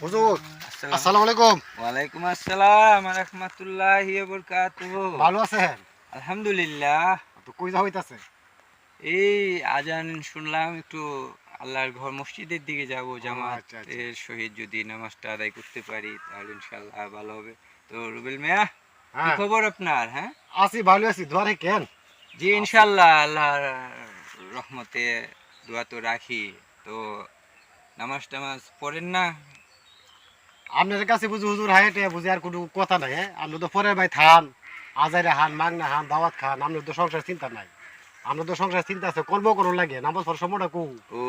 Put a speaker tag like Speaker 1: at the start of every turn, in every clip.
Speaker 1: হুজুর আসসালামু আলাইকুম।
Speaker 2: ওয়ালাইকুম আসসালাম ওয়া রাহমাতুল্লাহি ওয়া বারাকাতুহু।
Speaker 1: ভালো আছেন?
Speaker 2: আলহামদুলিল্লাহ।
Speaker 1: তো কই যাওয়া হইতাছে?
Speaker 2: এই আজান শুনলাম, একটু আল্লাহর ঘর মসজিদের দিকে যাব।
Speaker 1: ও আচ্ছা আচ্ছা।
Speaker 2: জামাতের সহিত যদি নামাজটা আদায় করতে পারি তাহলে ইনশাআল্লাহ ভালো হবে। তো রুবেল মিয়া, কি
Speaker 1: হ্যাঁ
Speaker 2: খবর আপনার? হ্যাঁ
Speaker 1: আছি, ভালো আছি, দোয়া রাখেন।
Speaker 2: জি,
Speaker 1: আছি।
Speaker 2: ইনশাআল্লাহ আল্লাহর রহমতে দোয়া তো রাখি। তো নামাজ টামাজ পড়েন না?
Speaker 1: আপনাদের কাছে বুঝি হুজুর হাইটে বুঝি আর কোনো কথা নাই। হ্যাঁ আপনি তো পরের ভাই থান, আজারে হান, মাগনা হান, দাওয়াত খান, আপনার তো সংসার চিন্তা নাই। আপনার তো সংসার চিন্তা আছে, করবো করুন লাগে নামাজ পড়ার সময়টা কু
Speaker 2: ও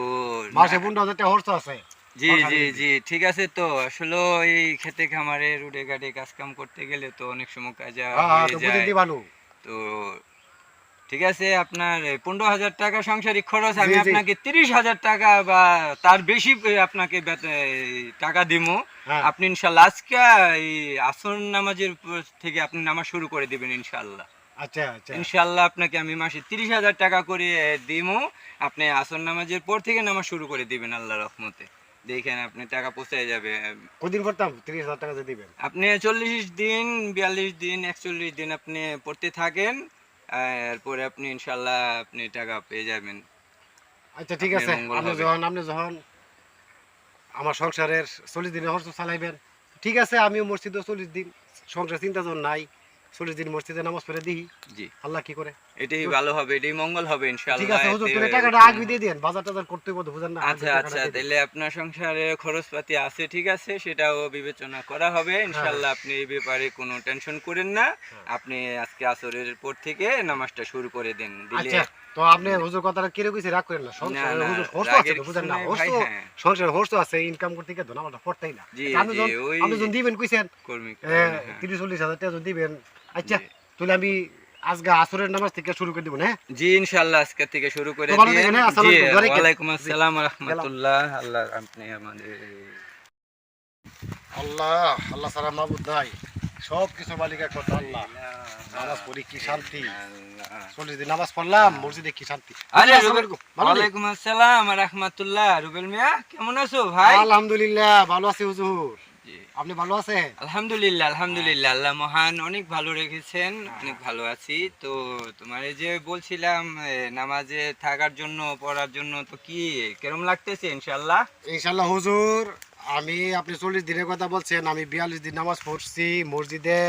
Speaker 2: না,
Speaker 1: মাসে 15,000 টাকা খরচ আছে
Speaker 2: জি
Speaker 1: সংসারে
Speaker 2: জি
Speaker 1: দিতে।
Speaker 2: জি, ঠিক আছে। তো আসলে এই খেতে খামারে রুডে গাড়ি কাজ কাম করতে গেলে তো অনেক সময় কাজা
Speaker 1: হ্যাঁ হ্যাঁ,
Speaker 2: হয়ে
Speaker 1: তো বুঝে
Speaker 2: যায়।
Speaker 1: দি ভালো।
Speaker 2: তো ঠিক আছে, আপনার 15,000 টাকা সাংসারিক খরচ,
Speaker 1: জি
Speaker 2: আমি
Speaker 1: জি।
Speaker 2: আপনাকে 30,000 টাকা বা তার বেশি আপনাকে টাকা দিমু।
Speaker 1: হ্যাঁ
Speaker 2: আপনি ইনশাল্লাহ আজকে এই আসর নামাজের পর থেকে আপনি নামাজ শুরু করে দিবেন ইনশাল্লাহ।
Speaker 1: আচ্ছা আচ্ছা।
Speaker 2: ইনশাল্লাহ আপনাকে আমি মাসে 30,000 টাকা করে দিমু। আপনি আসর নামাজের পর থেকে নামাজ শুরু করে দিবেন আল্লাহর রহমতে। দেখেন আপনি টাকা পৌঁছায় যাবে।
Speaker 1: কদিন করতাম 30,000 টাকা দিয়ে দিবেন?
Speaker 2: আপনি 40 দিন, 42 দিন, 41 দিন আপনি পড়তে থাকেন। এরপরে আপনি ইনশাল্লাহ আপনি টাকা পেয়ে যাবেন।
Speaker 1: আচ্ছা ঠিক
Speaker 2: আপনার
Speaker 1: আছে।
Speaker 2: মঙ্গল
Speaker 1: আপনি
Speaker 2: হবে।
Speaker 1: যখন আমার সংসারের 40 দিনের খরচ চালাইবেন, ঠিক আছে, আমিও মসজিদে 40 দিন সংসার চিন্তা যখন নাই, 40 দিন মসজিদে নামাজ পড়ে দিই,
Speaker 2: জি,
Speaker 1: আল্লাহ কি করে।
Speaker 2: এটাই
Speaker 1: তো
Speaker 2: ভালো হবে, এটাই মঙ্গল হবে
Speaker 1: ঠিক
Speaker 2: ইনশাল্লাহ।
Speaker 1: আছে হুজুর,
Speaker 2: এতে
Speaker 1: তুই টাকাটা
Speaker 2: উত্তম
Speaker 1: আগে দিয়ে
Speaker 2: হবে।
Speaker 1: দেন, বাজার টাজার করতে হবে, বুঝেন না, আগে
Speaker 2: আচ্ছা
Speaker 1: টাকাটা
Speaker 2: আচ্ছা,
Speaker 1: দিয়ে দেন।
Speaker 2: তাহলে আপনার সংসারে খরচপাতি আছে, ঠিক আছে, সেটাও বিবেচনা করা হবে
Speaker 1: হ্যাঁ
Speaker 2: ইনশাল্লাহ। আপনি এই ব্যাপারে কোনো টেনশন করেন না।
Speaker 1: হ্যাঁ।
Speaker 2: আপনি আজকে আসরের পর থেকে নামাজটা শুরু করে দেন দিলে।
Speaker 1: আচ্ছা, তো আপনি হুজুর কথাটা কিরে কইছে রাগ করেন না,
Speaker 2: না
Speaker 1: সংসার
Speaker 2: না,
Speaker 1: হুজুর হোস্ট আছে
Speaker 2: রাগের
Speaker 1: তো,
Speaker 2: কিছু
Speaker 1: বুঝেন না,
Speaker 2: নাই ভাই।
Speaker 1: হোস্ট,
Speaker 2: হ্যাঁ
Speaker 1: সংসার হোস্ট আছে, ইনকাম করতে গিয়ে তো নামাজটা পড়তেই না।
Speaker 2: জি
Speaker 1: আচ্ছা, আপনি
Speaker 2: জি,
Speaker 1: যখন
Speaker 2: ওই
Speaker 1: আপনি যখন দিবেন কইছেন
Speaker 2: কর্মীর কারণে। হ্যাঁ
Speaker 1: 30-40 হাজার টাকা যখন দিবেন, আচ্ছা,
Speaker 2: জি
Speaker 1: তাহলে আমি আজকে আসরের নামাজ থেকে শুরু করে দিব, হ্যাঁ।
Speaker 2: জি, ইনশাল্লাহ আজকে থেকে শুরু
Speaker 1: তো
Speaker 2: করে
Speaker 1: ভালো
Speaker 2: দিয়েন।
Speaker 1: থাকেন, হ্যাঁ,
Speaker 2: জি,
Speaker 1: আসসালামু আলাইকুম, দোয়া রাখেন।
Speaker 2: ওয়ালাইকুম
Speaker 1: জি,
Speaker 2: আসসালাম
Speaker 1: গেলাম।
Speaker 2: রহমতুল্লাহ। আল্লাহ আপনি আমাদের
Speaker 1: আল্লাহ, আল্লাহ ছাড়া মাবুদ নাই, সব কিছু মালিক একমাত্র আল্লাহ। নামাজ পড়ি কি শান্তি, 40 দিন নামাজ পড়লাম মসজিদে, কি শান্তি।
Speaker 2: আরে
Speaker 1: হুজুর, আসসালামু
Speaker 2: রুবেল,
Speaker 1: আলাইকুম, ভালো নেই?
Speaker 2: ওয়ালাইকুম আসসালাম রহমতুল্লাহ। রুবেল মিয়া, কেমন আছো ভাই?
Speaker 1: আলহামদুলিল্লাহ ভালো আছি হুজুর,
Speaker 2: জি,
Speaker 1: আপনি ভালো আছেন?
Speaker 2: আলহামদুলিল্লাহ আলহামদুলিল্লাহ,
Speaker 1: আচ্ছা।
Speaker 2: আল্লাহ মহান, অনেক ভালো রেখেছেন,
Speaker 1: হ্যাঁ
Speaker 2: অনেক
Speaker 1: হ্যাঁ।
Speaker 2: ভালো আছি। তো তোমার এই যে বলছিলাম নামাজে থাকার জন্য, পড়ার জন্য, তো কি কেরম লাগতেছে ইনশাল্লাহ?
Speaker 1: ইনশাল্লাহ হুজুর, আপনি 40 দিনের কথা বলছেন, আমি 42 দিন নামাজ পড়ছি মসজিদে,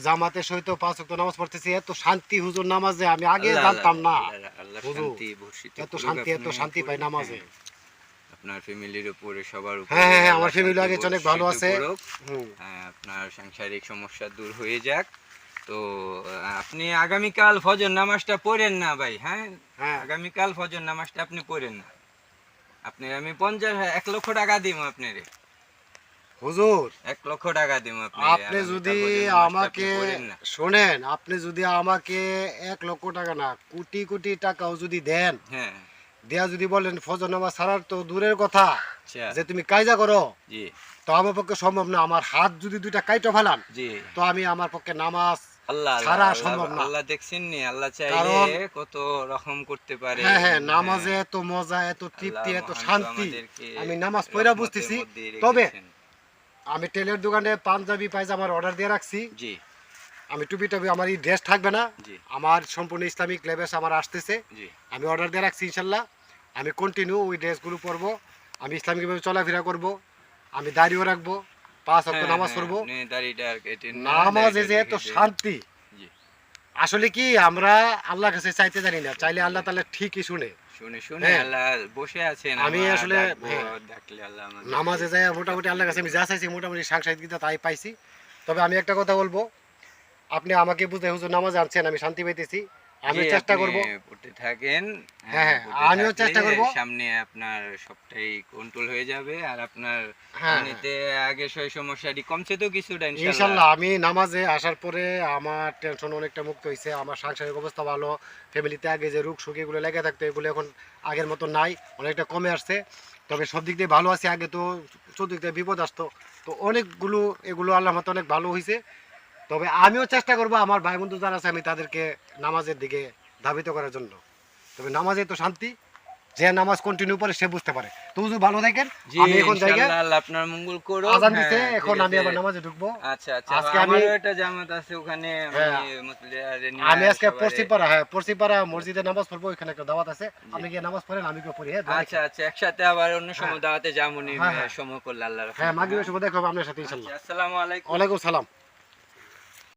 Speaker 1: জামাতের সহিত 5 ওয়াক্ত নামাজ পড়তেছি। এত শান্তি হুজুর নামাজে, আমি আগে
Speaker 2: আল্লাহ আল্লাহ
Speaker 1: জানতাম না
Speaker 2: আল্লাহ আল্লাহ
Speaker 1: হুজুর।
Speaker 2: শান্তি বর্ষিত
Speaker 1: এত
Speaker 2: করুক
Speaker 1: শান্তি, এত
Speaker 2: আপনার
Speaker 1: শান্তি পাই
Speaker 2: উপরে।
Speaker 1: নামাজে।
Speaker 2: হ্যাঁ, আপনার ফ্যামিলির উপরে, সবার
Speaker 1: হ্যাঁ
Speaker 2: উপরে
Speaker 1: হ্যাঁ হ্যাঁ,
Speaker 2: আল্লাহ
Speaker 1: আমার ফ্যামিলি
Speaker 2: শান্তি
Speaker 1: আগে অনেক ভালো
Speaker 2: বর্ষিত
Speaker 1: আছে।
Speaker 2: করুক।
Speaker 1: হুম।
Speaker 2: আপনার সাংসারিক সমস্যা দূর হয়ে যাক। তো আপনি আগামীকাল ফজর নামাজটা পড়েন না ভাই। হ্যাঁ,
Speaker 1: হ্যাঁ
Speaker 2: আগামীকাল ফজর নামাজটা আপনি পড়েন না। আপনি আমি 1 লক্ষ টাকা দিব আপনারে।
Speaker 1: হুজুর,
Speaker 2: 1 লক্ষ টাকা দিব আপনারে,
Speaker 1: আপনি
Speaker 2: আগামীকাল
Speaker 1: যদি
Speaker 2: ফজর নামাজটা আপনি
Speaker 1: আমাকে
Speaker 2: পড়েন না।
Speaker 1: শোনেন, আপনি যদি আমাকে 1 লক্ষ টাকা না, কোটি কোটি টাকাও যদি দেন,
Speaker 2: হ্যাঁ,
Speaker 1: দেয়া যদি বলেন ফজর নামাজ ছাড়ার তো দূরের কথা,
Speaker 2: আচ্ছা,
Speaker 1: যে তুমি কায়দা করো,
Speaker 2: জি
Speaker 1: তো আমার পক্ষে সম্ভব না। আমার হাত যদি দুইটা কাইটো ফেলান,
Speaker 2: জি,
Speaker 1: তো আমি, আমার পক্ষে নামাজ
Speaker 2: আল্লাহ আল্লাহ
Speaker 1: ছাড়া
Speaker 2: আল্লাহ
Speaker 1: সম্ভব না।
Speaker 2: আল্লাহ দেখছেন নি, আল্লাহ চাইলে
Speaker 1: কারণ
Speaker 2: কত রকম করতে পারে।
Speaker 1: হ্যাঁ হ্যাঁ,
Speaker 2: হ্যাঁ,
Speaker 1: নামাজে এত মজা, এত
Speaker 2: আল্লাহ
Speaker 1: তৃপ্তি, এত
Speaker 2: মহান তো
Speaker 1: শান্তি,
Speaker 2: আমাদেরকে
Speaker 1: আমি নামাজ পড়া
Speaker 2: রহমতের
Speaker 1: বুঝতেছি।
Speaker 2: মধ্যেই
Speaker 1: তবে
Speaker 2: রেখেছেন।
Speaker 1: আমি টেলের দোকানে পাঞ্জাবি পায়জামার অর্ডার দিয়ে রাখছি।
Speaker 2: জি
Speaker 1: আমি টুপি টাবি, আমার এই ড্রেস থাকবে না,
Speaker 2: জি
Speaker 1: আমার সম্পূর্ণ ইসলামিক লেবেস আমার আসতেছে।
Speaker 2: জি,
Speaker 1: আমি অর্ডার দিয়ে রাখছি ইনশাল্লাহ। আমি কন্টিনিউ ওই ড্রেসগুলো পরবো, আমি ইসলামিকভাবে চলাফেরা করব, আমি দাড়িও রাখবো, 5 ওয়াক্ত
Speaker 2: হ্যাঁ
Speaker 1: নামাজ
Speaker 2: হ্যাঁ,
Speaker 1: পড়বো।
Speaker 2: আপনি দাড়িটা আর কেটেন না,
Speaker 1: নামাজে
Speaker 2: দাড়িটা
Speaker 1: যে এত
Speaker 2: রেখে দেন।
Speaker 1: শান্তি,
Speaker 2: জি,
Speaker 1: আসলে কি আমরা আল্লাহর কাছে চাইতে জানি না, চাইলে আল্লাহ তাআলা ঠিকই শুনে।
Speaker 2: শুনে শুনে
Speaker 1: হ্যাঁ,
Speaker 2: আল্লাহ বসে আছেন,
Speaker 1: আমি
Speaker 2: আমার
Speaker 1: আসলে
Speaker 2: ডাকবো,
Speaker 1: হ্যাঁ,
Speaker 2: ডাকলে আল্লাহ আমাদেরকে
Speaker 1: নামাজে যাই মোটামুটি
Speaker 2: সাফল্য
Speaker 1: আল্লাহর কাছে আমি
Speaker 2: দিবেন।
Speaker 1: যা চাইছি মোটামুটি সাংসারিকতা তাই পাইছি। তবে আমি একটা কথা বলবো, আপনি আমাকে বুঝে হুজুর নামাজ আনছেন, আমি শান্তি পাইতেছি,
Speaker 2: জি,
Speaker 1: আমিও চেষ্টা
Speaker 2: আপনি
Speaker 1: করব।
Speaker 2: পড়তে থাকেন।
Speaker 1: হ্যাঁ হ্যাঁ,
Speaker 2: পড়তে
Speaker 1: আমিও
Speaker 2: থাকলে
Speaker 1: চেষ্টা করব।
Speaker 2: সামনে আপনার সবটাই কন্ট্রোল হয়ে যাবে। আর আপনার
Speaker 1: হ্যাঁ হ্যাঁ,
Speaker 2: এমনিতে আগে সমস্যাটি কমছে তো কিছুটা ইনশাল্লাহ।
Speaker 1: ইনশাল্লাহ আমি নামাজে আসার পরে আমার টেনশন অনেকটা মুক্ত হয়েছে, আমার সাংসারিক অবস্থা ভালো, ফ্যামিলিতে আগে যে রোগ শোক এগুলো লেগে থাকতো, এগুলো এখন আগের মতো নাই, অনেকটা কমে আসছে। তবে সব দিক দিয়ে ভালো আছে, আগে তো চতুর্দিক দিয়ে বিপদ আসতো, তো অনেকগুলো এগুলো আল্লাহর মতো অনেক ভালো হয়েছে। তবে আমিও চেষ্টা করব আমার ভাই বন্ধু যারা আছে আমি তাদেরকে নামাজের দিকে ধাবিত করার জন্য। তবে নামাজে তো শান্তি, যে নামাজ কন্টিনিউ করে সে বুঝতে পারে। তো হুজুর ভালো থাকেন,
Speaker 2: জি
Speaker 1: আমি এখন জায়গা
Speaker 2: ইনশাআল্লাহ আল্লাহ আপনার মঙ্গল করুন।
Speaker 1: আজান
Speaker 2: হ্যাঁ,
Speaker 1: দিতে,
Speaker 2: ঠিক
Speaker 1: এখন আমি
Speaker 2: আছে।
Speaker 1: আবার নামাজে ঢুকবো।
Speaker 2: আচ্ছা আচ্ছা,
Speaker 1: আজকে আমি
Speaker 2: আমারও একটা জামাত আছে ওখানে,
Speaker 1: হ্যাঁ,
Speaker 2: আমি মুসলিয়ারে নিয়ে
Speaker 1: আমি আজকে
Speaker 2: সবারে-
Speaker 1: পড়ছিপাড়া, হ্যাঁ পড়ছিপাড়া মসজিদে নামাজ পড়বো, ওখানে একটা দাওয়াত আছে, আপনি গিয়ে নামাজ পড়েন, আমি গিয়ে পড়ি। হ্যাঁ দোয়া
Speaker 2: আচ্ছা
Speaker 1: রাখেন।
Speaker 2: আচ্ছা, একসাথে আবার অন্য সময় দাওয়াতে যাবো নি,
Speaker 1: হ্যাঁ, হ্যাঁ।
Speaker 2: সময় করলে আল্লাহ
Speaker 1: হ্যাঁ মাগরিবের সময় দেখা হবে আপনার সাথে ইনশাআল্লাহ।
Speaker 2: আসসালামু আলাইকুম।
Speaker 1: ওয়ালাইকুম সালাম।